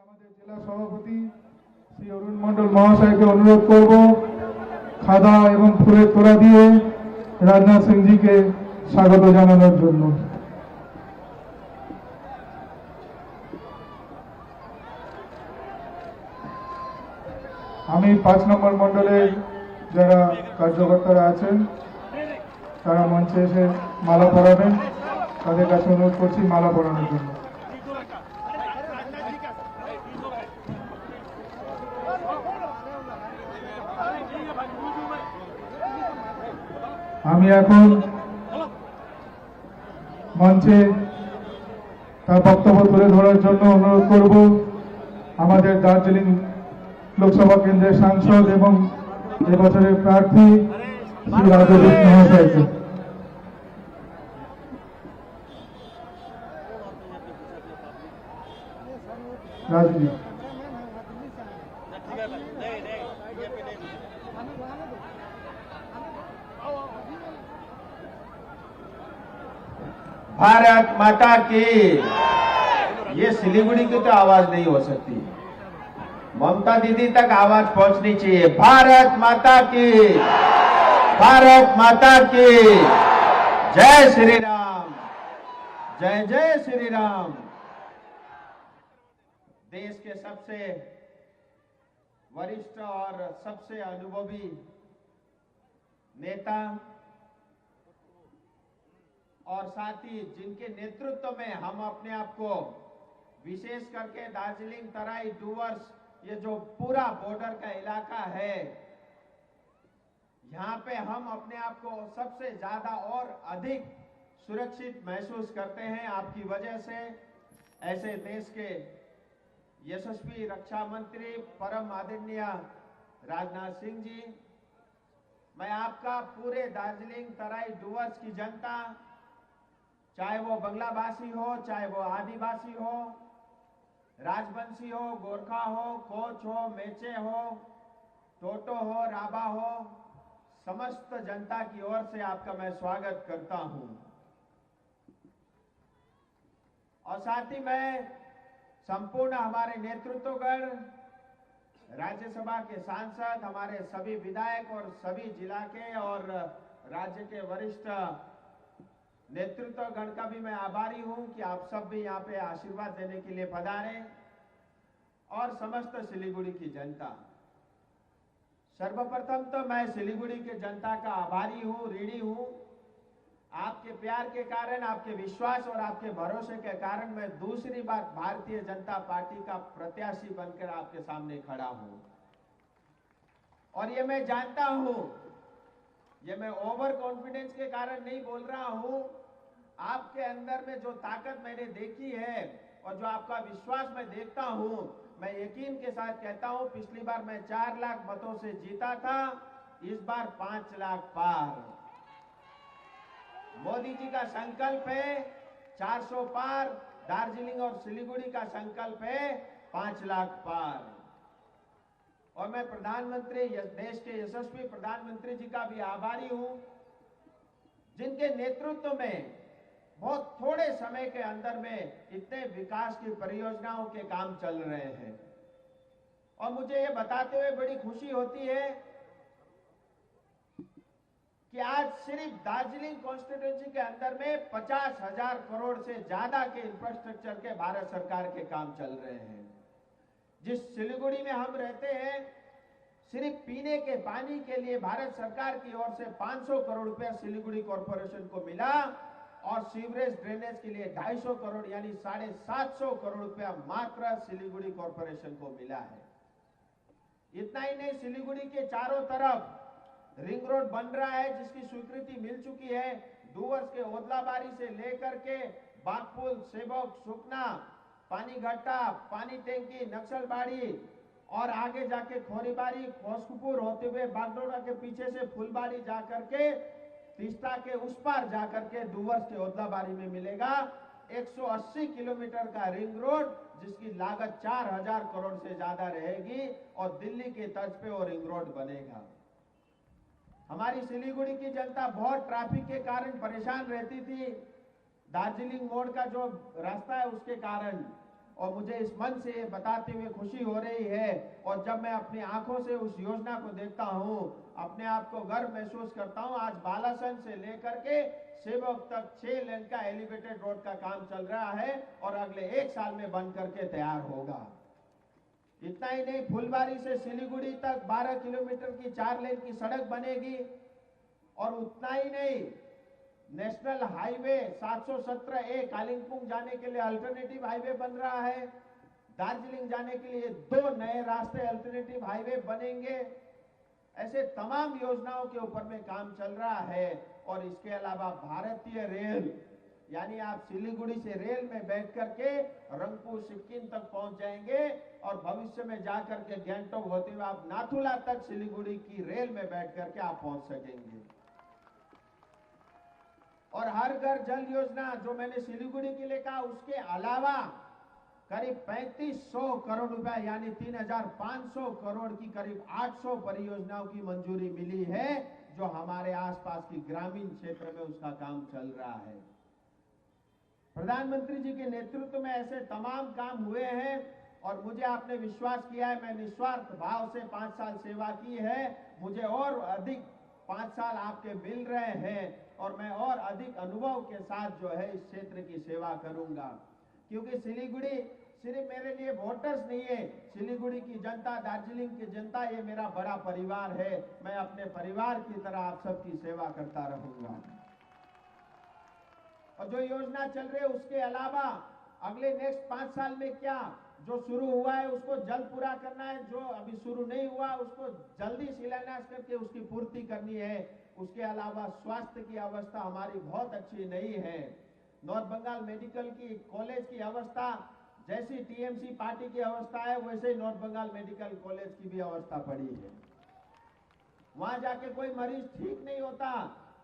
আমাদের জেলা সভাপতি শ্রী অরুণ মণ্ডল মহাশয়কে অনুরোধ করব খাদা এবং ফুলের তোড়া দিয়ে রাজনাথ সিংজিকে স্বাগত জানানোর জন্য। আমি 5 নম্বর মণ্ডলের যারা কার্যকর্তারা আছেন তারা মঞ্চে এসে মালা পরাবেন, তাদের কাছে অনুরোধ করছি মালা পরানোর জন্য। আমি এখন মঞ্চে তার বক্তব্য তুলে ধরার জন্য অনুরোধ করব আমাদের দার্জিলিং লোকসভা কেন্দ্রের সাংসদ এবং এবছরের প্রার্থী শ্রী রাজদীপ মহাশয়কে। রাজদীপ भारत माता की। ये सिलीगुड़ी की तो आवाज नहीं हो सकती, ममता दीदी तक आवाज पहुंचनी चाहिए। भारत माता की, भारत माता की जय श्री राम, जय जय श्री राम। देश के सबसे वरिष्ठ और सबसे अनुभवी नेता और साथ ही जिनके नेतृत्व में हम अपने आप को विशेष करके दार्जिलिंग तराई डुवर्स, ये जो पूरा बॉर्डर का इलाका है, यहाँ पे हम अपने आप को सबसे ज्यादा और अधिक सुरक्षित महसूस करते हैं आपकी वजह से। ऐसे देश के यशस्वी रक्षा मंत्री परम आदरणीय राजनाथ सिंह जी, मैं आपका पूरे दार्जिलिंग तराई डुवर्स की जनता, चाहे वो बंगलाभाषी हो, चाहे वो आदिवासी हो, राजवंशी हो, गोरखा हो, कोच हो, मेचे हो, टोटो हो, राबा हो, समस्त जनता की ओर से आपका मैं स्वागत करता हूं। और साथ ही मैं संपूर्ण हमारे नेतृत्वगण, राज्यसभा के सांसद, हमारे सभी विधायक और सभी जिला के और राज्य के वरिष्ठ नेतृत्वगण का भी मैं आभारी हूं कि आप सब भी यहाँ पे आशीर्वाद देने के लिए पधारे। और समस्त सिलीगुड़ी की जनता, सर्वप्रथम तो मैं सिलीगुड़ी के जनता का आभारी हूं, ऋणी हूं। आपके प्यार के कारण, आपके विश्वास और आपके भरोसे के कारण मैं दूसरी बार भारतीय जनता पार्टी का प्रत्याशी बनकर आपके सामने खड़ा हूं। और ये मैं जानता हूं, ये मैं ओवर कॉन्फिडेंस के कारण नहीं बोल रहा हूं। आपके अंदर में जो ताकत मैंने देखी है और जो आपका विश्वास मैं देखता हूं, मैं यकीन के साथ कहता हूं, पिछली बार मैं 4 लाख मतों से जीता था, इस बार 5 लाख पार। मोदी जी का संकल्प है 400 पार, दार्जिलिंग और सिलीगुड़ी का संकल्प है 5 लाख पार। और मैं प्रधानमंत्री, देश के यशस्वी प्रधानमंत्री जी का भी आभारी हूं, जिनके नेतृत्व में बहुत थोड़े समय के अंदर में इतने विकास की परियोजनाओं के काम चल रहे हैं। और मुझे ये बताते हुए बड़ी खुशी होती है कि आज सिर्फ दार्जिलिंग कॉन्स्टिट्यूंसी के अंदर में 50,000 करोड़ से ज्यादा के इंफ्रास्ट्रक्चर के भारत सरकार के काम चल रहे हैं। जिस सिलीगुड़ी में हम रहते हैं, सिर्फ पीने के पानी के लिए भारत सरकार की ओर से 500 करोड़ रुपया सिलीगुड़ी कॉर्पोरेशन को मिला और सीवरेज ड्रेनेज के लिए 250 करोड़ यानी 750 करोड़ रुपया मात्र सिलीगुड़ी कॉर्पोरेशन को मिला है। इतना ही नहीं, सिलीगुड़ी के चारों तरफ रिंग रोड बन रहा है, जिसकी स्वीकृति मिल चुकी है। डुवर्स के ओदलाबारी से लेकर के बागपुल, सेवक, सुकना, पानी घट्टा, पानी टैंकी, नक्सलबाड़ी और आगे जाके खोरीबारी, खोसकपुर होते हुए बागडोरा के पीछे से फुलबाड़ी जाकर के तीस्ता के उस पार जाकर के डुवर्स के ओदलाबारी में मिलेगा 180 किलोमीटर का रिंग रोड, जिसकी लागत 4000 करोड़ से ज्यादा रहेगी और दिल्ली के तर्ज पे वो रिंग रोड बनेगा। हमारी सिलीगुड़ी की जनता बहुत ट्रैफिक के कारण परेशान रहती थी। दार्जिलिंग मोड़ का जो रास्ता है उसके कारण और मुझे इस मन से ये बताते हुए खुशी हो रही है, और जब मैं अपनी आंखों से उस योजना को देखता हूं, अपने आप को गर्व महसूस करता हूं। आज बालासन से लेकर के सेवक तक 6 लेन का एलिवेटेड रोड का काम चल रहा है और अगले 1 साल में बन करके तैयार होगा। इतना ही नहीं, फुलबारी से सिलीगुड़ी तक 12 किलोमीटर की 4 लेन की सड़क बनेगी, और उतना ही नहीं, नेशनल हाईवे 717A कालिंपोंग जाने के लिए अल्टरनेटिव हाईवे बन रहा है। दार्जिलिंग जाने के लिए 2 नए रास्ते अल्टरनेटिव हाईवे बनेंगे। ऐसे तमाम योजनाओं के ऊपर में काम चल रहा है। और इसके अलावा भारतीय रेल, यानी आप सिलीगुड़ी से रेल में बैठ करके रंगपुर सिक्किम तक पहुंच जाएंगे, और भविष्य में जाकर के गैंगटॉक होते हुए आप नाथुला तक सिलीगुड़ी की रेल में बैठ करके आप पहुंच सकेंगे। और हर घर जल योजना जो मैंने सिलीगुड़ी के लिए कहा, उसके अलावा करीब 3500 करोड़ रुपए यानी 3500 करोड़ की करीब 800 परियोजनाओं की मंजूरी मिली है, जो हमारे आसपास की ग्रामीण क्षेत्र में उसका काम चल रहा है। प्रधानमंत्री जी के नेतृत्व में ऐसे तमाम काम हुए हैं, और मुझे आपने विश्वास किया है, मैं निस्वार्थ भाव से 5 साल सेवा की है। मुझे और अधिक 5 साल आपके मिल रहे हैं, और मैं और अधिक अनुभव के साथ जो है इस क्षेत्र की सेवा करूंगा। क्योंकि सिलीगुड़ी सिर्फ मेरे लिए वोटर्स नहीं है, सिलीगुड़ी की जनता, दार्जिलिंग की जनता, ये मेरा बड़ा परिवार है। मैं अपने परिवार की तरह आप सबकी सेवा करता रहूंगा। और जो योजना चल रही है उसके अलावा अगले नेक्स्ट 5 साल में क्या जो शुरू हुआ है उसको जल्द पूरा करना है, जो अभी शुरू नहीं हुआ उसको जल्दी शिलान्यास करके उसकी पूर्ति करनी है। उसके अलावा स्वास्थ्य की अवस्था हमारी बहुत अच्छी नहीं है। नॉर्थ बंगाल मेडिकल की कॉलेज की अवस्था जैसी टीएमसी पार्टी की अवस्था है, वैसे ही नॉर्थ बंगाल मेडिकल कॉलेज की भी अवस्था पड़ी है। वहां जाके कोई मरीज ठीक नहीं होता,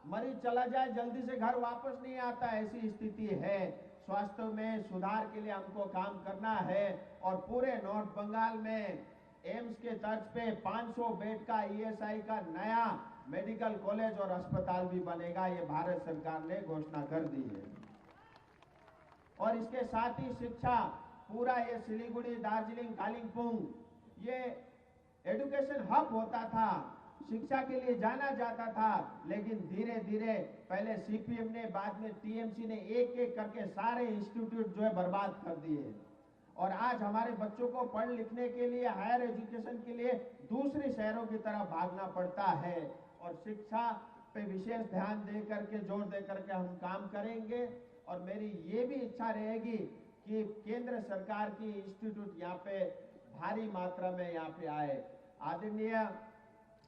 मरीज चला जाए जल्दी से घर वापस नहीं आता, ऐसी स्थिति है। स्वास्थ्य में सुधार के लिए हमको काम करना है, और पूरे नॉर्थ बंगाल में एम्स के तर्ज पे 500 बेड का ईएसआई का नया मेडिकल कॉलेज और अस्पताल भी बनेगा, ये भारत सरकार ने घोषणा कर दी है। और इसके साथ ही शिक्षा, पूरा ये सिलीगुड़ी, दार्जिलिंग, कालिंपोंग ये एजुकेशन हब होता था, शिक्षा के लिए जाना जाता था, लेकिन धीरे धीरे पहले सीपीएम ने, बाद में टीएमसी ने एक एक करके सारे इंस्टीट्यूट जो है बर्बाद कर दिए। और आज हमारे बच्चों को पढ़ लिखने के लिए, हायर एजुकेशन के लिए दूसरे शहरों की तरफ भागना पड़ता है। और शिक्षा पे विशेष ध्यान दे करके, जोर दे करके हम काम करेंगे। और मेरी ये भी इच्छा रहेगी कि केंद्र सरकार की इंस्टीट्यूट यहाँ पे भारी मात्रा में यहाँ पे आए। आदरणीय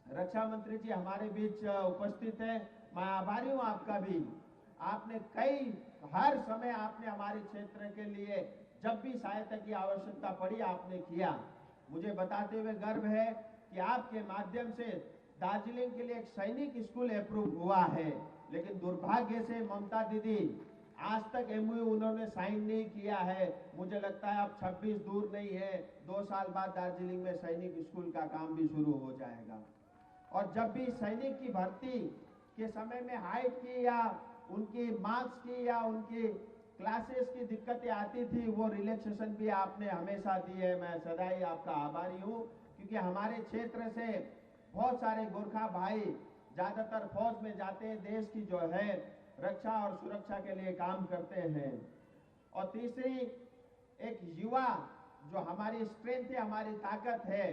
रक्षा मंत्री जी हमारे बीच उपस्थित है, मैं आभारी हूँ आपका भी। आपने हर समय आपने हमारे क्षेत्र के लिए जब भी सहायता की आवश्यकता पड़ी आपने किया। मुझे बताते हुए गर्व है कि आपके माध्यम से दार्जिलिंग के लिए एक सैनिक स्कूल अप्रूव हुआ है, लेकिन दुर्भाग्य से ममता दीदी आज तक एमओयू उन्होंने साइन नहीं किया है। मुझे लगता है अब 26 दूर नहीं है, 2 साल बाद दार्जिलिंग में सैनिक स्कूल का काम भी शुरू हो जाएगा। और जब भी सैनिक की भर्ती के समय में हाइट की या उनकी मार्क्स की या उनकी क्लासेस की दिक्कतें आती थी, वो रिलैक्सेशन भी आपने हमेशा दी है। मैं सदा ही आपका आभारी हूँ, क्योंकि हमारे क्षेत्र से बहुत सारे गोरखा भाई ज्यादातर फौज में जाते हैं, देश की जो है रक्षा और सुरक्षा के लिए काम करते हैं। और तीसरी, एक युवा जो हमारी स्ट्रेंथ है, हमारी ताकत है,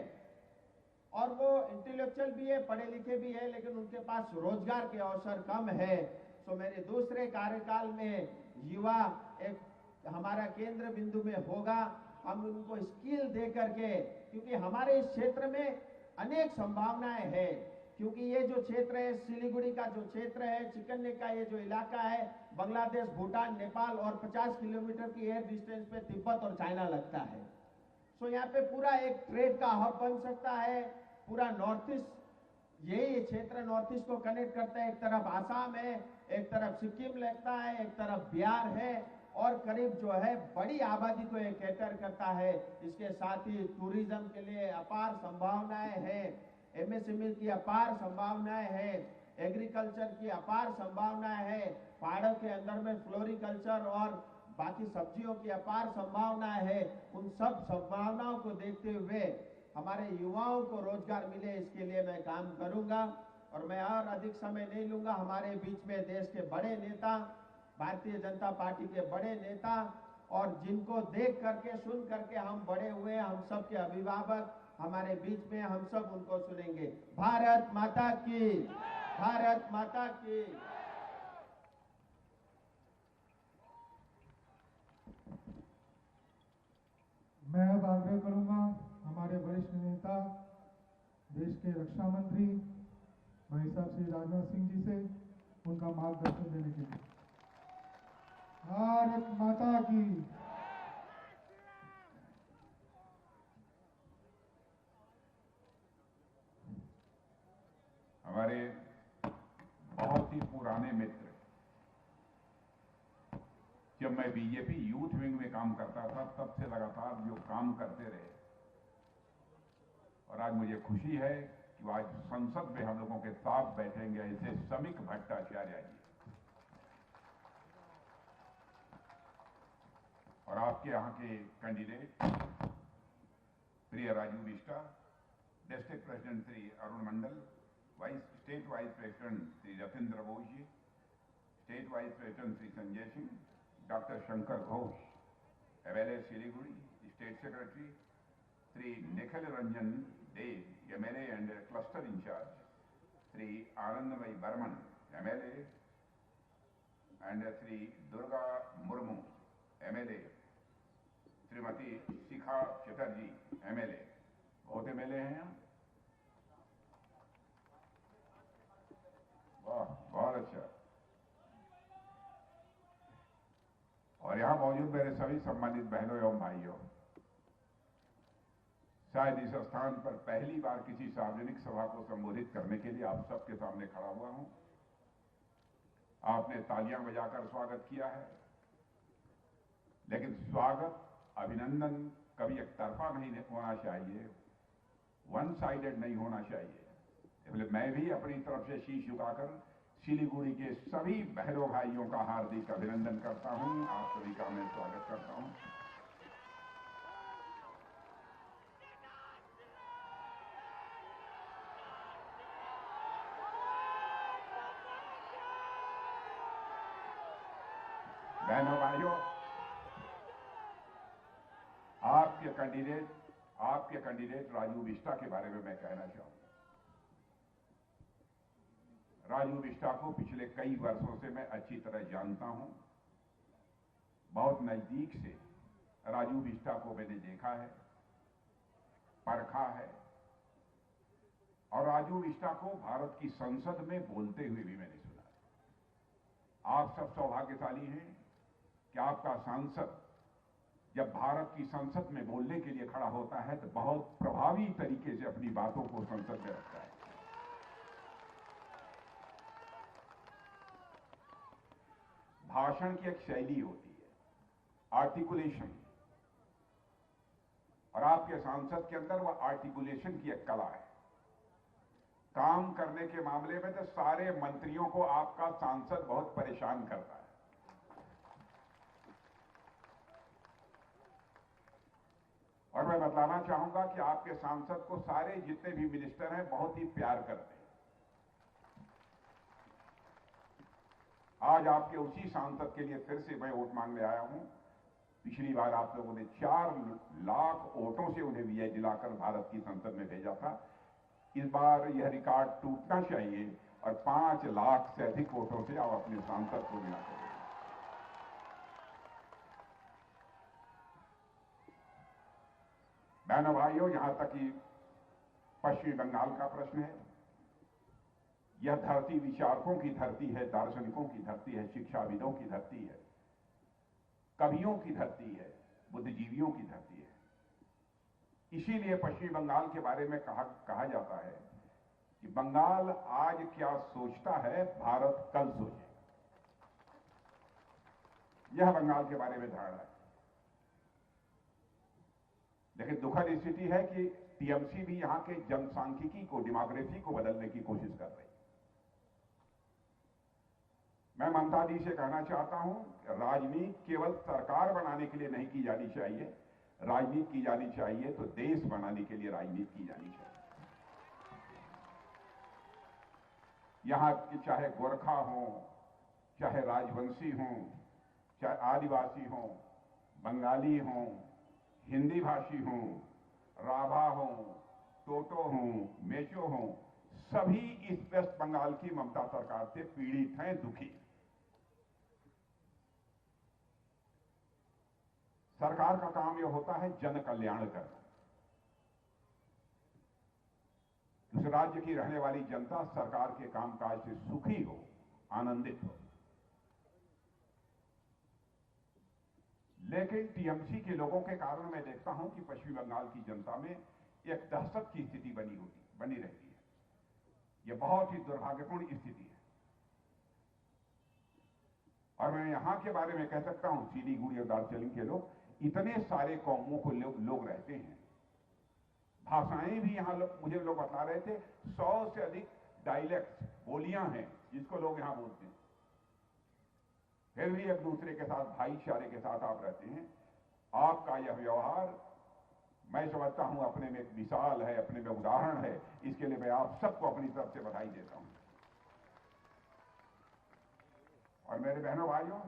और वो इंटेलेक्चुअल भी है, पढ़े लिखे भी है, लेकिन उनके पास रोजगार के अवसर कम है। तो मेरे दूसरे कार्यकाल में युवा एक हमारा केंद्र बिंदु में होगा। हम उनको स्किल दे करके, क्योंकि हमारे इस क्षेत्र में अनेक संभावनाएं हैं, क्योंकि ये जो क्षेत्र है, सिलीगुड़ी का जो क्षेत्र है, चिकन नेक का ये जो इलाका है, बांग्लादेश, भूटान, नेपाल और 50 किलोमीटर की एयर डिस्टेंस पे तिब्बत और चाइना लगता है। सो यहाँ पे पूरा एक ट्रेड का हब बन सकता है। पूरा नॉर्थ ईस्ट, यही क्षेत्र नॉर्थ ईस्ट को कनेक्ट करता है। एक तरफ आसाम है, एक तरफ सिक्किम लगता है, एक तरफ बिहार है, और करीब जो है बड़ी आबादी को ये कैटर करता है। इसके साथ ही टूरिज्म के लिए अपार संभावनाएं हैं, एमएसएमई की अपार संभावनाएं हैं, एग्रीकल्चर की अपार संभावनाएं हैं, पहाड़ों के अंदर में फ्लोरिकल्चर और बाकी सब्जियों की अपार संभावना है। उन सब संभावनाओं को देखते हुए हमारे युवाओं को रोजगार मिले, इसके लिए मैं काम करूंगा। और मैं और अधिक समय नहीं लूंगा। हमारे बीच में देश के बड़े नेता, भारतीय जनता पार्टी के बड़े नेता, और जिनको देख करके सुन करके हम बड़े हुए, हम सब के अभिभावक हमारे बीच में, हम सब उनको सुनेंगे। भारत माता की, भारत माता की। मैं अब आग्रह करूंगा हमारे वरिष्ठ नेता, देश के रक्षा मंत्री भाई साहब श्री राजनाथ सिंह जी से उनका मार्गदर्शन देने के लिए। भारत माता की। हमारे बहुत ही पुराने मित्र, जब मैं बीजेपी यूथ विंग में काम करता था तब से लगातार जो काम करते रहे, और आज मुझे खुशी है कि आज संसद में हम लोगों के साथ बैठेंगे ऐसे समीक भट्टाचार्य जी, और आपके यहां के कैंडिडेट प्रिय Raju Bishta, district president Shri Arun Mandal, state vice president Shri Rabindra Bose ji, state vice president Shri Sanjay Singh, doctor Shankar Ghosh, MLA Siliguri, state secretary Shri Nikhil Ranjan Dev, MLA and cluster incharge, Shri Anandamayi Barman, MLA, and Shri Durga Murmu, MLA, Shrimati Shikha Chatterjee, MLA. बहुत एमएलए हैं यहाँ, वाह बहुत अच्छा। और यहां मौजूद मेरे सभी सम्मानित बहनों एवं भाइयों, शायद इस स्थान पर पहली बार किसी सार्वजनिक सभा को संबोधित करने के लिए आप सबके सामने खड़ा हुआ हूं। आपने तालियां बजाकर स्वागत किया है, लेकिन स्वागत, अभिनंदन कभी एक तरफा नहीं होना चाहिए, वन साइडेड नहीं होना चाहिए। इसलिए मैं भी अपनी तरफ से शीश झुकाकर सिलीगुड़ी के सभी बहनों भाइयों का हार्दिक अभिनंदन करता हूं। आप सभी का मैं स्वागत करता हूं। बहनों भाइयों, आपके कैंडिडेट राजू बिष्टा के बारे में मैं कहना चाहूंगा। राजू बिष्टा को पिछले कई वर्षों से मैं अच्छी तरह जानता हूं, बहुत नजदीक से राजू बिष्टा को मैंने देखा है, परखा है, और राजू बिष्टा को भारत की संसद में बोलते हुए भी मैंने सुना है। आप सब सौभाग्यशाली हैं कि आपका सांसद जब भारत की संसद में बोलने के लिए खड़ा होता है तो बहुत प्रभावी तरीके से अपनी बातों को संसद में रखता है। भाषण की एक शैली होती है, आर्टिकुलेशन, और आपके सांसद के अंदर वह आर्टिकुलेशन की एक कला है। काम करने के मामले में तो सारे मंत्रियों को आपका सांसद बहुत परेशान करता है। और मैं बतलाना चाहूंगा कि आपके सांसद को सारे जितने भी मिनिस्टर हैं बहुत ही प्यार करते हैं। आज आपके उसी सांसद के लिए फिर से मैं वोट मांगने आया हूं। पिछली बार आप लोगों ने 4 लाख वोटों से उन्हें विजय दिलाकर भारत की संसद में भेजा था। इस बार यह रिकॉर्ड टूटना चाहिए और 5 लाख से अधिक वोटों से आप अपने सांसद को मिला करें। बहनों भाइयों, यहां तक कि पश्चिमी बंगाल का प्रश्न है, यह धरती विचारकों की धरती है, दार्शनिकों की धरती है, शिक्षाविदों की धरती है, कवियों की धरती है, बुद्धिजीवियों की धरती है। इसीलिए पश्चिम बंगाल के बारे में कहा जाता है कि बंगाल आज क्या सोचता है, भारत कल सोचेगा। यह बंगाल के बारे में धारणा है। लेकिन दुखद स्थिति है कि टीएमसी भी यहां के जनसांख्यिकी को, डेमोग्राफी को बदलने की कोशिश कर रही है। मैं ममता दी से कहना चाहता हूं कि राजनीति केवल सरकार बनाने के लिए नहीं की जानी चाहिए, राजनीति की जानी चाहिए तो देश बनाने के लिए राजनीति की जानी चाहिए। यहां के चाहे गोरखा हो, चाहे राजवंशी हो, चाहे आदिवासी हो, बंगाली हो, हिंदी भाषी हो, राभा हो, टोटो हो, मेचो हो, सभी इस वेस्ट बंगाल की ममता सरकार से पीड़ित हैं, दुखी हैं। सरकार का काम यह होता है जन कल्याण करना। उस राज्य की रहने वाली जनता सरकार के कामकाज से सुखी हो, आनंदित हो। लेकिन टीएमसी के लोगों के कारण मैं देखता हूं कि पश्चिम बंगाल की जनता में एक दहशत की स्थिति बनी रहती है। यह बहुत ही दुर्भाग्यपूर्ण स्थिति है। और मैं यहां के बारे में कह सकता हूं, सिलीगुड़ी और दार्जिलिंग के लोग, इतने सारे कौमों को लोग रहते हैं, भाषाएं भी यहां मुझे लोग बता रहे थे 100 से अधिक डायलेक्ट बोलियां हैं जिसको लोग यहां बोलते हैं। फिर भी एक दूसरे के साथ भाईचारे के साथ आप रहते हैं। आपका यह व्यवहार मैं समझता हूं अपने में एक मिसाल है, अपने में उदाहरण है। इसके लिए मैं आप सबको अपनी तरफ से बधाई देता हूं। और मेरे बहनों भाइयों,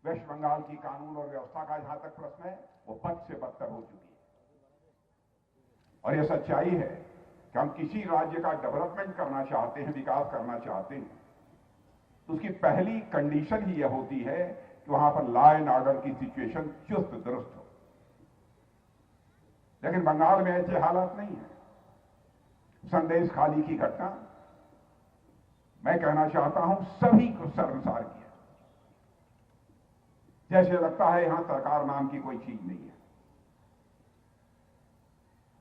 वेस्ट बंगाल की कानून और व्यवस्था का जहां तक प्रश्न है, वो बद से बदतर हो चुकी है। और यह सच्चाई है कि हम किसी राज्य का डेवलपमेंट करना चाहते हैं, विकास करना चाहते हैं, तो उसकी पहली कंडीशन ही यह होती है कि वहां पर लॉ एंड ऑर्डर की सिचुएशन चुस्त दुरुस्त हो। लेकिन बंगाल में ऐसे हालात नहीं है। संदेश खाली की घटना, मैं कहना चाहता हूं, सभी को शर्मसार किया। जैसे लगता है यहां सरकार नाम की कोई चीज नहीं है।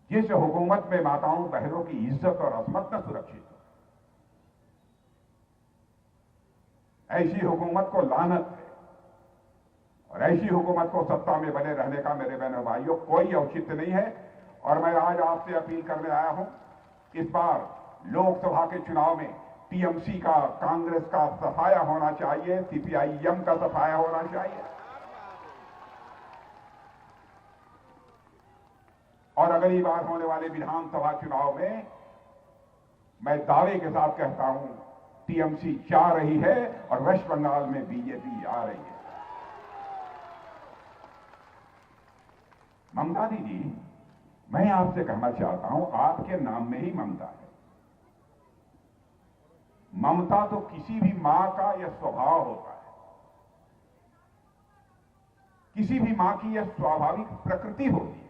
जिस हुकूमत में माताओं बहनों की इज्जत और अजमत न सुरक्षित हो, ऐसी हुकूमत को लानत है। और ऐसी हुकूमत को सत्ता में बने रहने का मेरे बहनों भाइयों कोई औचित्य नहीं है। और मैं आज आपसे अपील करने आया हूं, इस बार लोकसभा के चुनाव में टीएमसी का, कांग्रेस का सफाया होना चाहिए, सीपीआईएम का सफाया होना चाहिए। और अगली बार होने वाले विधानसभा चुनाव में मैं दावे के साथ कहता हूं, टीएमसी जा रही है और वेस्ट बंगाल में बीजेपी आ रही है। ममता दीदी, मैं आपसे कहना चाहता हूं, आपके नाम में ही ममता है। ममता तो किसी भी मां का यह स्वभाव होता है, किसी भी मां की यह स्वाभाविक प्रकृति होती है।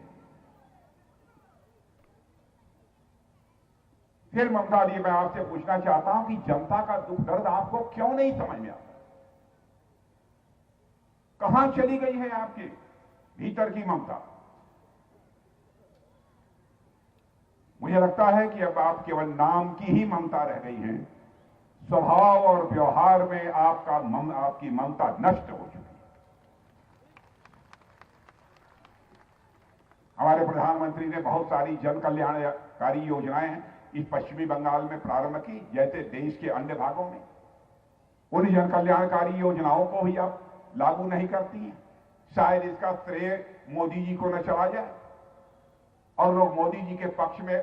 फिर ममता दी, मैं आपसे पूछना चाहता हूं कि जनता का दुख दर्द आपको क्यों नहीं समझ में आता? कहां चली गई है आपके भीतर की ममता? मुझे लगता है कि अब आप केवल नाम की ही ममता रह गई है। स्वभाव और व्यवहार में आपकी ममता नष्ट हो चुकी है। हमारे प्रधानमंत्री ने बहुत सारी जन कल्याणकारी योजनाएं इस पश्चिमी बंगाल में प्रारंभ की, जैसे देश के अन्य भागों में। उन जन कल्याणकारी योजनाओं को भी आप लागू नहीं करती हैं। शायद इसका श्रेय मोदी जी को न चला जाए और लोग मोदी जी के पक्ष में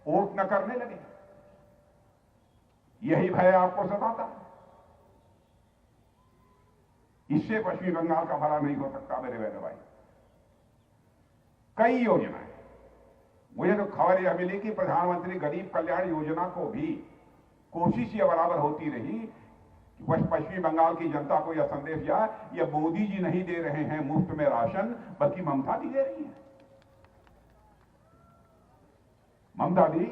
वोट न करने लगे। यही भय आपको सताता है। इससे पश्चिमी बंगाल का भला नहीं हो सकता मेरे बहनों भाई। कई योजनाएं, मुझे तो खबर यह मिली कि प्रधानमंत्री गरीब कल्याण योजना को भी कोशिश यह बराबर होती रही कि पश्चिमी बंगाल की जनता को यह संदेश जाए, यह मोदी जी नहीं दे रहे हैं मुफ्त में राशन, बल्कि ममता दी दे रही है। ममता दी,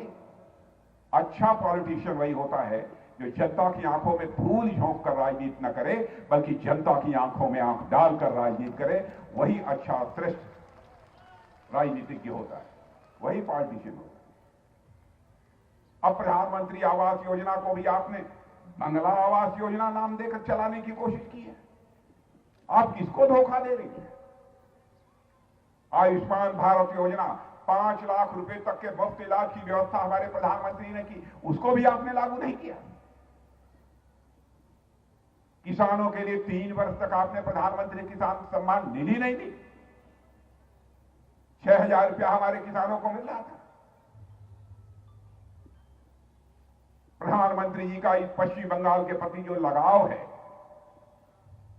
अच्छा पॉलिटिशियन वही होता है जो जनता की आंखों में धूल झोंक कर राजनीति न करे, बल्कि जनता की आंखों में आंख डालकर राजनीति करे। वही अच्छा श्रेष्ठ राजनीतिज्ञ होता है, वही पॉलिटिशियन होता है। अब प्रधानमंत्री आवास योजना को भी आपने बंगला आवास योजना नाम देकर चलाने की कोशिश की है। आप किसको धोखा दे रही हैं? आयुष्मान भारत योजना, 5 लाख रुपए तक के मुफ्त इलाज की व्यवस्था हमारे प्रधानमंत्री ने की, उसको भी आपने लागू नहीं किया। किसानों के लिए 3 वर्ष तक आपने प्रधानमंत्री किसान सम्मान निधि नहीं दी। 6,000 रुपया हमारे किसानों को मिल रहा था। प्रधानमंत्री जी का इस पश्चिम बंगाल के प्रति जो लगाव है,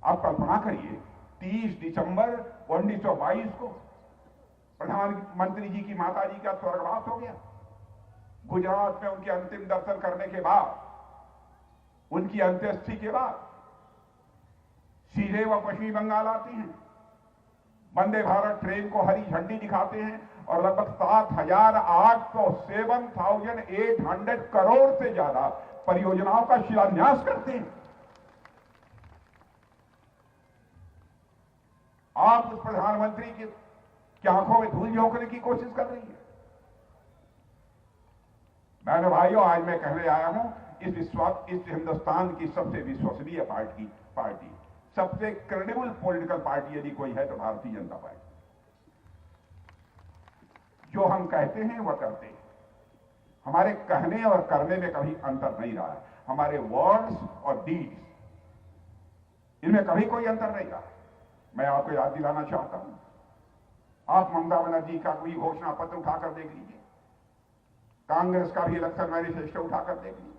आप कल्पना करिए 30 दिसंबर 1922 को प्रधानमंत्री जी की माता जी का स्वर्गवास हो गया। गुजरात में उनके अंतिम दर्शन करने के बाद, उनकी अंत्येष्टि के बाद सीधे वह पश्चिम बंगाल आती हैं, वंदे भारत ट्रेन को हरी झंडी दिखाते हैं और लगभग 7,800 करोड़ से ज्यादा परियोजनाओं का शिलान्यास करते हैं। आप उस प्रधानमंत्री की आंखों में धूल झोंकने की कोशिश कर रही है। बहनों भाइयों, आज मैं कहने आया हूं, इस हिंदुस्तान की सबसे विश्वसनीय पार्टी, सबसे क्रेडिबल पॉलिटिकल पार्टी यदि कोई है तो भारतीय जनता पार्टी। जो हम कहते हैं वह करते हैं। हमारे कहने और करने में कभी अंतर नहीं रहा है। हमारे वर्ड्स और डीड्स, इनमें कभी कोई अंतर नहीं रहा। मैं आपको याद दिलाना चाहता हूं, आप ममता बनर्जी का कोई घोषणा पत्र उठाकर देख लीजिए, कांग्रेस का भी इलेक्शन मैनिफेस्टो उठाकर देख लीजिए।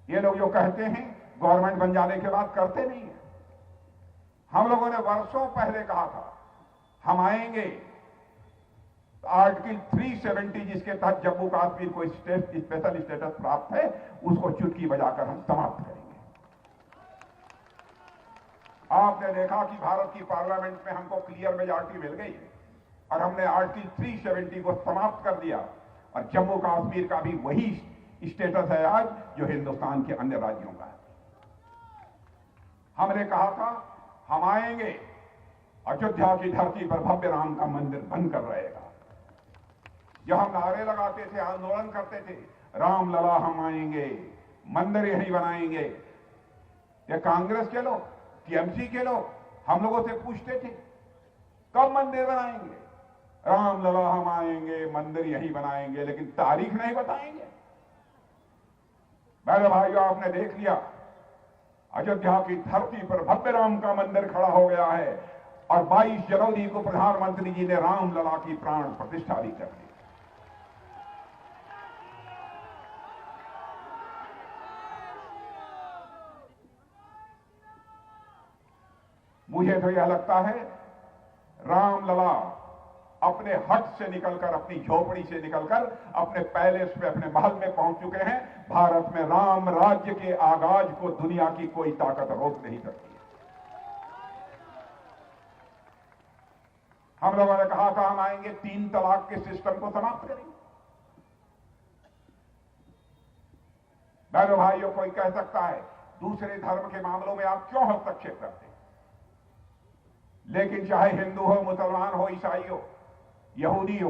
ये लोग जो कहते हैं गवर्नमेंट बन जाने के बाद करते नहीं है। हम लोगों ने वर्षों पहले कहा था हम आएंगे, आर्टिकल 370 जिसके तहत जम्मू कश्मीर को स्पेशल स्टेटस प्राप्त है, उसको चुटकी बजाकर हम समाप्त करेंगे। आपने देखा कि भारत की पार्लियामेंट में हमको क्लियर मेजॉरिटी मिल गई है और हमने आर्टिकल 370 को समाप्त कर दिया और जम्मू कश्मीर का भी वही स्टेटस है आज जो हिंदुस्तान के अन्य राज्यों का है। हमने कहा था हम आएंगे, अयोध्या की धरती पर भव्य राम का मंदिर बनकर रहेगा। जो हम नारे लगाते थे, आंदोलन करते थे, राम लला हम आएंगे, मंदिर यही बनाएंगे। ये कांग्रेस के लोग, टीएमसी के लोग हम लोगों से पूछते थे कब मंदिर बनाएंगे, राम लला हम आएंगे, मंदिर यही बनाएंगे, लेकिन तारीख नहीं बताएंगे। मेरे भाइयों, आपने देख लिया अयोध्या की धरती पर भव्य राम का मंदिर खड़ा हो गया है और 22 जनवरी को प्रधानमंत्री जी ने राम लला की प्राण प्रतिष्ठा भी कर दी। मुझे तो यह लगता है राम लला अपने हट से निकलकर, अपनी झोपड़ी से निकलकर अपने पैलेस पे, अपने महल में पहुंच चुके हैं। भारत में राम राज्य के आगाज को दुनिया की कोई ताकत रोक नहीं सकती है। हम लोगों ने कहा था हम आएंगे, 3 तलाक के सिस्टम को समाप्त करेंगे। बहनों भाइयों, कोई कह सकता है दूसरे धर्म के मामलों में आप क्यों हस्तक्षेप करते हैं, लेकिन चाहे हिंदू हो, मुसलमान हो, ईसाई हो, यहूदी हो,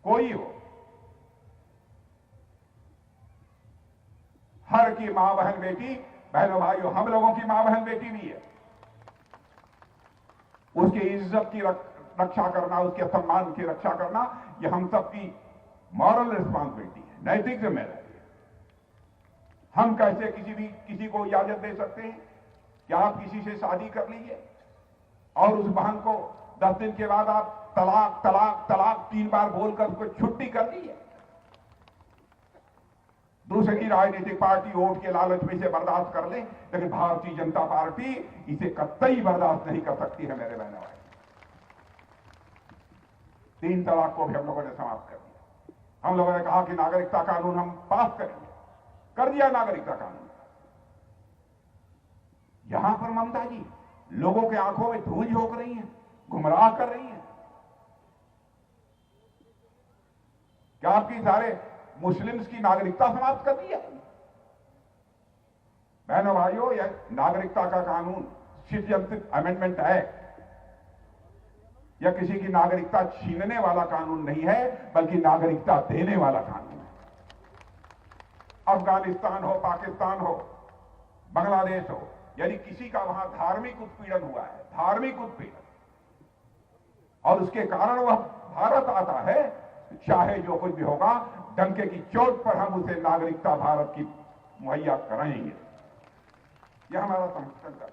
कोई हो, हर की मां बहन बेटी, बहनों भाइयों, हम लोगों की मां बहन बेटी भी है। उसकी इज्जत की रक्षा करना, उसके सम्मान की रक्षा करना, यह हम सबकी मॉरल रिस्पॉन्सिबिलिटी है, नैतिक जिम्मेदारी है। हम कैसे किसी को इजाजत दे सकते हैं कि आप किसी से शादी कर लीजिए और उस बहन को 10 दिन के बाद आप तलाक तलाक तलाक 3 बार बोलकर उसको छुट्टी कर दीजिए। दूसरी राजनीतिक पार्टी वोट के लालच में इसे बर्दाश्त कर ले, लेकिन भारतीय जनता पार्टी इसे कतई बर्दाश्त नहीं कर सकती है। मेरे बहनों भाई, 3 तलाक को भी हम लोगों ने समाप्त कर दिया। हम लोगों ने कहा कि नागरिकता कानून हम पास करेंगे, कर दिया नागरिकता कानून। यहां पर ममता जी लोगों के आंखों में धूल झोंक रही हैं, गुमराह कर रही हैं। क्या आपकी सारे मुस्लिम्स की नागरिकता समाप्त कर दी है? बहनों भाइयों, यह नागरिकता का कानून, सिटीजनशिप अमेंडमेंट एक्ट, यह किसी की नागरिकता छीनने वाला कानून नहीं है, बल्कि नागरिकता देने वाला कानून है। अफगानिस्तान हो, पाकिस्तान हो, बांग्लादेश हो, यदि किसी का वहां धार्मिक उत्पीड़न हुआ है, धार्मिक उत्पीड़न, और उसके कारण वह भारत आता है, चाहे जो कुछ भी होगा, डंके की चोट पर हम उसे नागरिकता भारत की मुहैया कराएंगे। यह हमारा समर्थन करता है।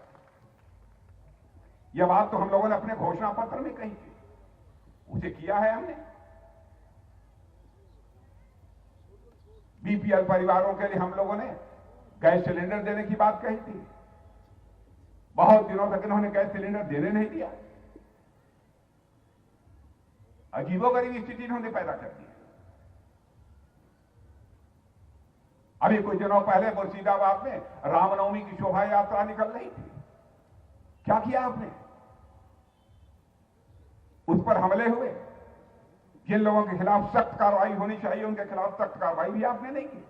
यह बात तो हम लोगों ने अपने घोषणा पत्र में कही थी, उसे किया है हमने। बीपीएल परिवारों के लिए हम लोगों ने गैस सिलेंडर देने की बात कही थी। बहुत दिनों तक इन्होंने गैस सिलेंडर देने नहीं दिया। अजीबोगरीब स्थिति इन्होंने पैदा कर दी। अभी कुछ दिनों पहले मुर्शिदाबाद में रामनवमी की शोभा यात्रा निकल रही थी। क्या किया आपने? उस पर हमले हुए। जिन लोगों के खिलाफ सख्त कार्रवाई होनी चाहिए उनके खिलाफ सख्त कार्रवाई भी आपने नहीं की।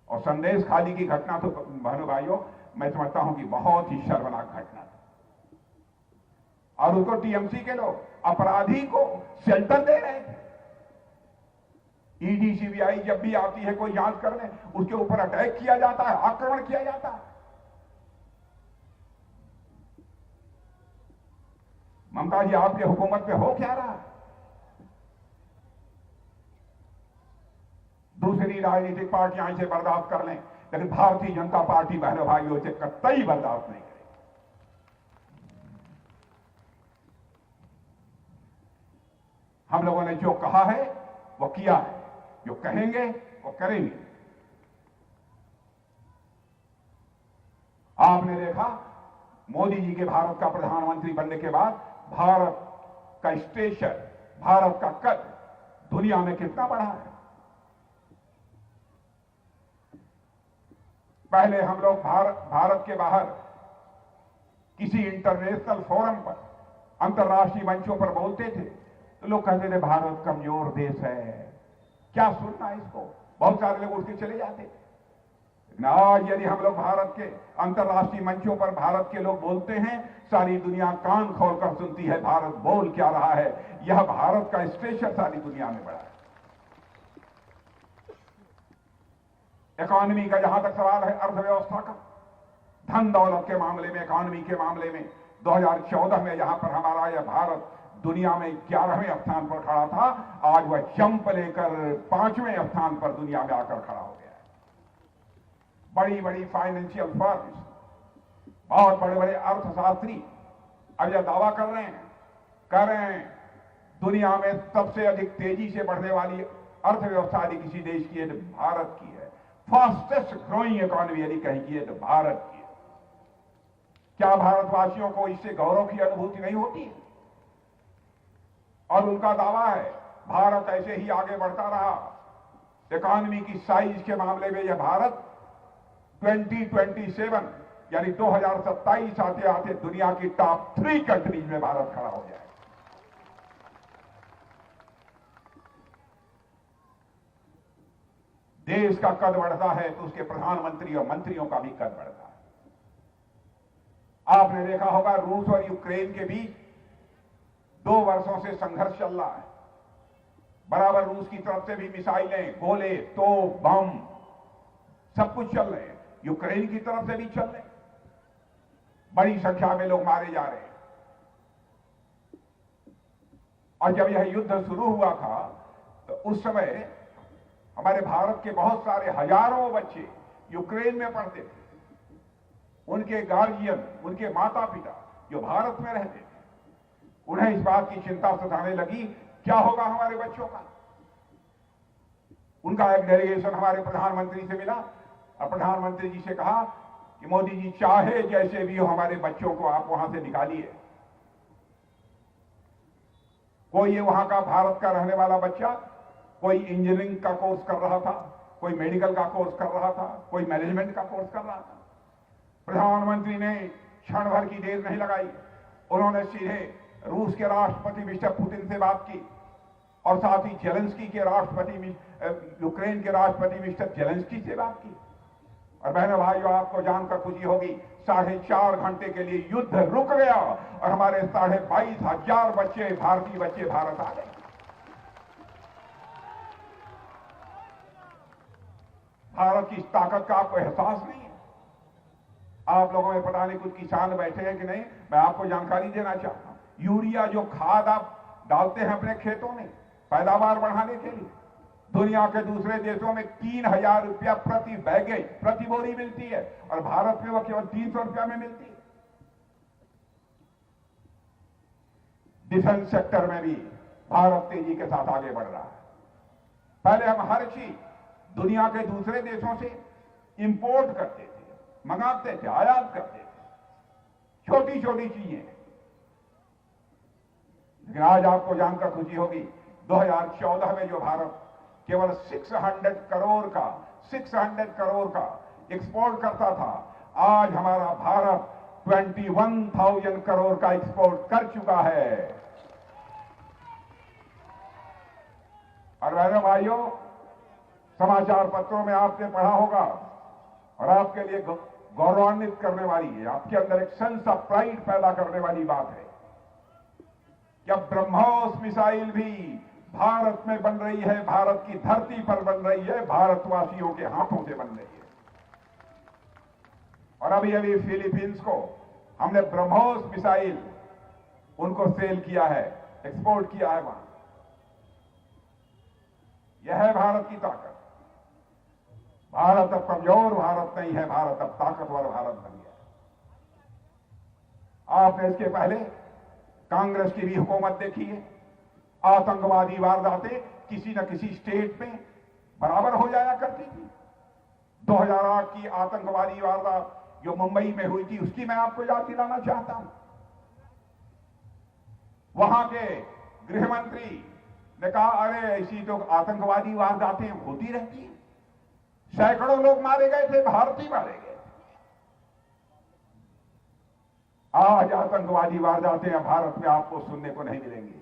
और संदेश खाली की घटना तो बहनों भाइयों मैं समझता हूं कि बहुत ही शर्मनाक घटना थी। और उसको टीएमसी के लोग अपराधी को शेल्टर दे रहे थे। ईडी सीबीआई जब भी आती है कोई जांच करने, उसके ऊपर अटैक किया जाता है, आक्रमण किया जाता है। ममता जी आपके हुकूमत पे हो क्या रहा है? दूसरी राजनीतिक पार्टियां इसे बर्दाश्त कर लें, लेकिन भारतीय जनता पार्टी बहनों भाइयों से कतई बर्दाश्त नहीं करेगी। हम लोगों ने जो कहा है वो किया है, जो कहेंगे वो करेंगे। आपने देखा मोदी जी के भारत का प्रधानमंत्री बनने के बाद भारत का स्टेशन, भारत का कद दुनिया में कितना बढ़ा है। पहले हम लोग भारत के बाहर किसी इंटरनेशनल फोरम पर, अंतर्राष्ट्रीय मंचों पर बोलते थे तो लोग कहते थे भारत कमजोर देश है, क्या सुनना इसको, बहुत सारे लोग उठ के चले जाते। लेकिन आज यदि हम लोग भारत के अंतर्राष्ट्रीय मंचों पर भारत के लोग बोलते हैं, सारी दुनिया कान खोलकर सुनती है भारत बोल क्या रहा है। यह भारत का स्टेशन सारी दुनिया में बढ़ा है। इकोनॉमी का जहां तक सवाल है, अर्थव्यवस्था का, धन दौलत के मामले में, इकोनॉमी के मामले में 2014 में जहां पर हमारा यह भारत दुनिया में 11वें स्थान पर खड़ा था, आज वह जंप लेकर 5वें स्थान पर दुनिया में आकर खड़ा हो गया है। बड़ी बड़ी फाइनेंशियल फर्म्स, बहुत बड़े बड़े अर्थशास्त्री अब यह दावा कर रहे हैं दुनिया में सबसे अधिक तेजी से बढ़ने वाली अर्थव्यवस्था यदि किसी देश की है तो भारत की है। फास्टेस्ट ग्रोइंग इकोनॉमी यदि कहीं की है तो भारत की है। क्या भारतवासियों को इससे गौरव की अनुभूति नहीं होती है? और उनका दावा है भारत ऐसे ही आगे बढ़ता रहा। इकोनॉमी की साइज के मामले में यह भारत 2027 यानी 2027 आते आते दुनिया की टॉप 3 कंट्रीज में भारत खड़ा हो जाए। देश का कद बढ़ता है तो उसके प्रधानमंत्री और मंत्रियों का भी कद बढ़ता है। आपने देखा होगा रूस और यूक्रेन के बीच 2 वर्षों से संघर्ष चल रहा है। बराबर रूस की तरफ से भी मिसाइलें, गोले, तोप, बम सब कुछ चल रहे हैं। यूक्रेन की तरफ से भी चल रहे हैं। बड़ी संख्या में लोग मारे जा रहे हैं। और जब यह युद्ध शुरू हुआ था तो उस समय हमारे भारत के बहुत सारे हजारों बच्चे यूक्रेन में पढ़ते थे। उनके गार्जियन, उनके माता पिता जो भारत में रहते थे, उन्हें इस बात की चिंता सताने लगी क्या होगा हमारे बच्चों का। उनका एक डेलीगेशन हमारे प्रधानमंत्री से मिला और प्रधानमंत्री जी से कहा कि मोदी जी चाहे जैसे भी हो हमारे बच्चों को आप वहां से निकालिए। कोई ये वहां का भारत का रहने वाला बच्चा कोई इंजीनियरिंग का कोर्स कर रहा था, कोई मेडिकल का कोर्स कर रहा था, कोई मैनेजमेंट का कोर्स कर रहा था। प्रधानमंत्री ने क्षण भर की देर नहीं लगाई। उन्होंने सीधे रूस के राष्ट्रपति मिस्टर पुतिन से बात की और साथ ही जेलेंस्की के राष्ट्रपति, यूक्रेन के राष्ट्रपति मिस्टर जेलेंस्की से बात की। और बहनों भाइयों आपको जानकर खुशी होगी 4.5 घंटे के लिए युद्ध रुक गया और हमारे 22,500 बच्चे, भारतीय बच्चे भारत आ गए। भारत की इस ताकत का आपको एहसास नहीं है? आप लोगों में पता नहीं कुछ किसान बैठे हैं कि नहीं, मैं आपको जानकारी देना चाहता हूं। यूरिया जो खाद आप डालते हैं अपने खेतों में पैदावार बढ़ाने के लिए, दुनिया के दूसरे देशों में 3,000 रुपया प्रति बैगेज, प्रति बोरी मिलती है और भारत में वो केवल 300 रुपया में मिलती है। डिफेंस सेक्टर में भी भारत तेजी के साथ आगे बढ़ रहा है। पहले हम हर चीज दुनिया के दूसरे देशों से इंपोर्ट करते थे, मंगाते थे, आयात करते थे, छोटी छोटी चीजें। लेकिन आज आपको जानकर खुशी होगी, 2014 में जो भारत केवल 600 करोड़ का एक्सपोर्ट करता था, आज हमारा भारत 21,000 करोड़ का एक्सपोर्ट कर चुका है। और बहनों भाइयों, समाचार पत्रों में आपने पढ़ा होगा और आपके लिए गौरवान्वित करने वाली है, आपके अंदर एक सेंस ऑफ प्राइड पैदा करने वाली बात है कि अब ब्रह्मोस मिसाइल भी भारत में बन रही है, भारत की धरती पर बन रही है, भारतवासियों के हाथों से बन रही है। और अभी अभी फिलीपींस को हमने ब्रह्मोस मिसाइल उनको सेल किया है, एक्सपोर्ट किया है वहां। यह है भारत की ताकत। भारत अब कमजोर भारत नहीं है, भारत अब ताकतवर भारत बन गया। आपने इसके पहले कांग्रेस की भी हुकूमत देखी है, आतंकवादी वारदातें किसी न किसी स्टेट में बराबर हो जाया करती थी। 2008 की आतंकवादी वारदात जो मुंबई में हुई थी, उसकी मैं आपको याद दिलाना चाहता हूं। वहां के गृह मंत्री ने कहा, अरे ऐसी तो आतंकवादी वारदातें होती रहती हैं, सैकड़ों लोग मारे गए थे, भारतीय मारे गए थे। आज आतंकवादी वारदातें भारत में आपको सुनने को नहीं मिलेंगी।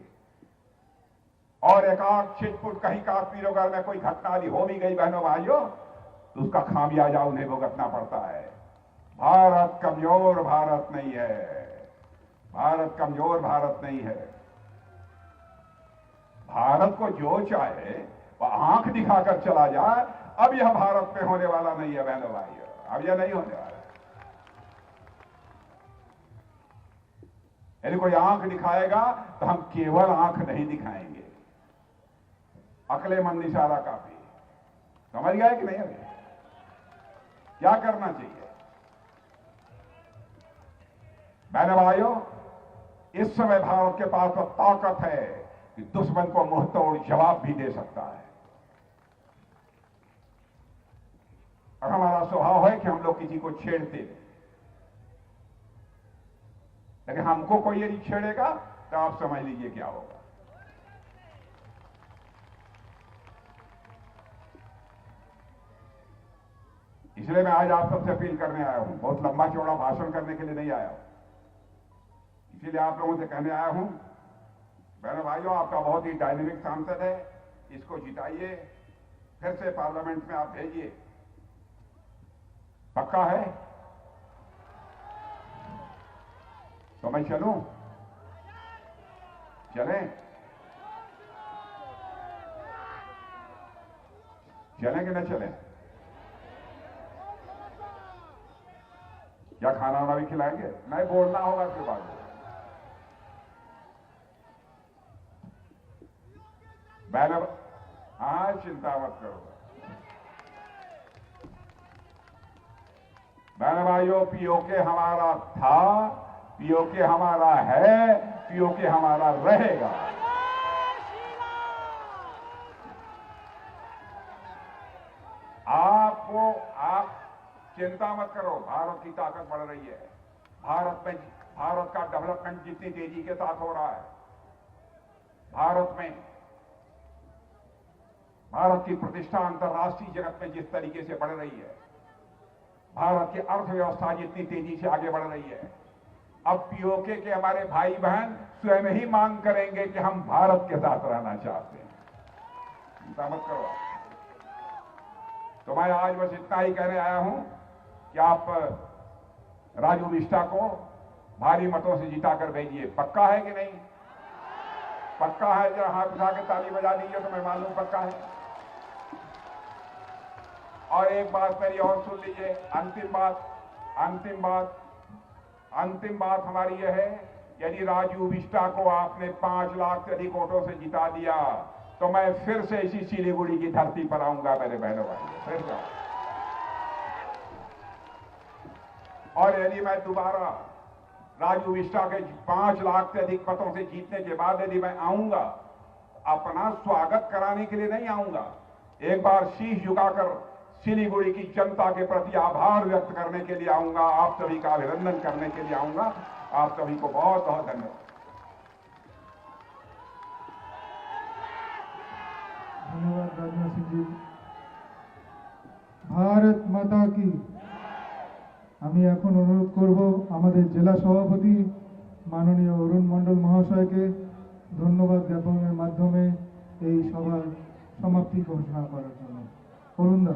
और एक आग छिटपुट कहीं काश्मीर में कोई घटना हो भी गई बहनों भाइयों, तो उसका खामियाजा उन्हें भुगतना पड़ता है। भारत कमजोर भारत नहीं है, भारत कमजोर भारत नहीं है। भारत को जो चाहे वह आंख दिखाकर चला जाए, अब यह भारत में होने वाला नहीं है बहनों भाइयों, अब यह नहीं होने वाला। यदि कोई आंख दिखाएगा तो हम केवल आंख नहीं दिखाएंगे, अक्लेमंद इशारा काफी। समझ गए कि नहीं? अभी क्या करना चाहिए बहनों भाइयों? इस समय भारत के पास तो ताकत है कि दुश्मन को मुंहतोड़ जवाब भी दे सकता है। और हमारा स्वभाव है कि हम लोग किसी को छेड़ते नहीं, लेकिन हमको कोई यदि छेड़ेगा तो आप समझ लीजिए क्या होगा। इसलिए मैं आज आप सबसे अपील करने आया हूं, बहुत लंबा चौड़ा भाषण करने के लिए नहीं आया हूं। इसीलिए आप लोगों से कहने आया हूं, बहनों भाइयों, आपका बहुत ही डायनेमिक सांसद है, इसको जिताइए, फिर से पार्लियामेंट में आप भेजिए। पक्का है? तो मैं चलूं? चलें? चलें कि न चलें? क्या खाना वाना भी खिलाएंगे? नहीं, बोलना होगा फिर बाद में। बहनों, हाँ, चिंता मत करो बहनों भाइयों, पीओके हमारा था, पीओके हमारा है, पीओके हमारा रहेगा। आप चिंता मत करो, भारत की ताकत बढ़ रही है। भारत का डेवलपमेंट जितनी तेजी के साथ हो रहा है, भारत की प्रतिष्ठा अंतर्राष्ट्रीय जगत में जिस तरीके से बढ़ रही है, भारत की अर्थव्यवस्था जितनी तेजी से आगे बढ़ रही है, अब पीओके के हमारे भाई बहन स्वयं ही मांग करेंगे कि हम भारत के साथ रहना चाहते हैं। चिंता मत करो। तो मैं आज बस इतना ही कहने आया हूं कि आप राजू बिष्टा को भारी मतों से जिताकर भेजिए। पक्का है कि नहीं? पक्का है? जरा हाथ उठा के ताली बजा दीजिए तो मैं मालूम पक्का है। और एक बात मेरी और सुन लीजिए, अंतिम बात हमारी यह है, यदि राजू बिष्टा को आपने 5 लाख से अधिक वोटों से जिता दिया तो मैं फिर से इसी सिलीगुड़ी की धरती पर आऊंगा मेरे बहनों भाई, फिर जाऊंगा। और यदि मैं दोबारा राजू विष्टा के 5 लाख से अधिक मतों से जीतने के बाद यदि मैं आऊंगा, अपना स्वागत कराने के लिए नहीं आऊंगा, एक बार शीश झुकाकर सिलीगुड़ी की जनता के प्रति आभार व्यक्त करने के लिए आऊंगा, आप सभी का अभिनंदन करने के लिए आऊंगा। आप सभी को बहुत बहुत धन्यवाद। धन्यवाद राजनाथ सिंह जी। भारत माता की। আমি এখন অনুরোধ করব আমাদের জেলা সভাপতি মাননীয় অরুণ মণ্ডল মহাশয়কে ধন্যবাদ জ্ঞাপনের মাধ্যমে এই সভার সমাপ্তি ঘোষণা করার জন্য। অরুণ দা।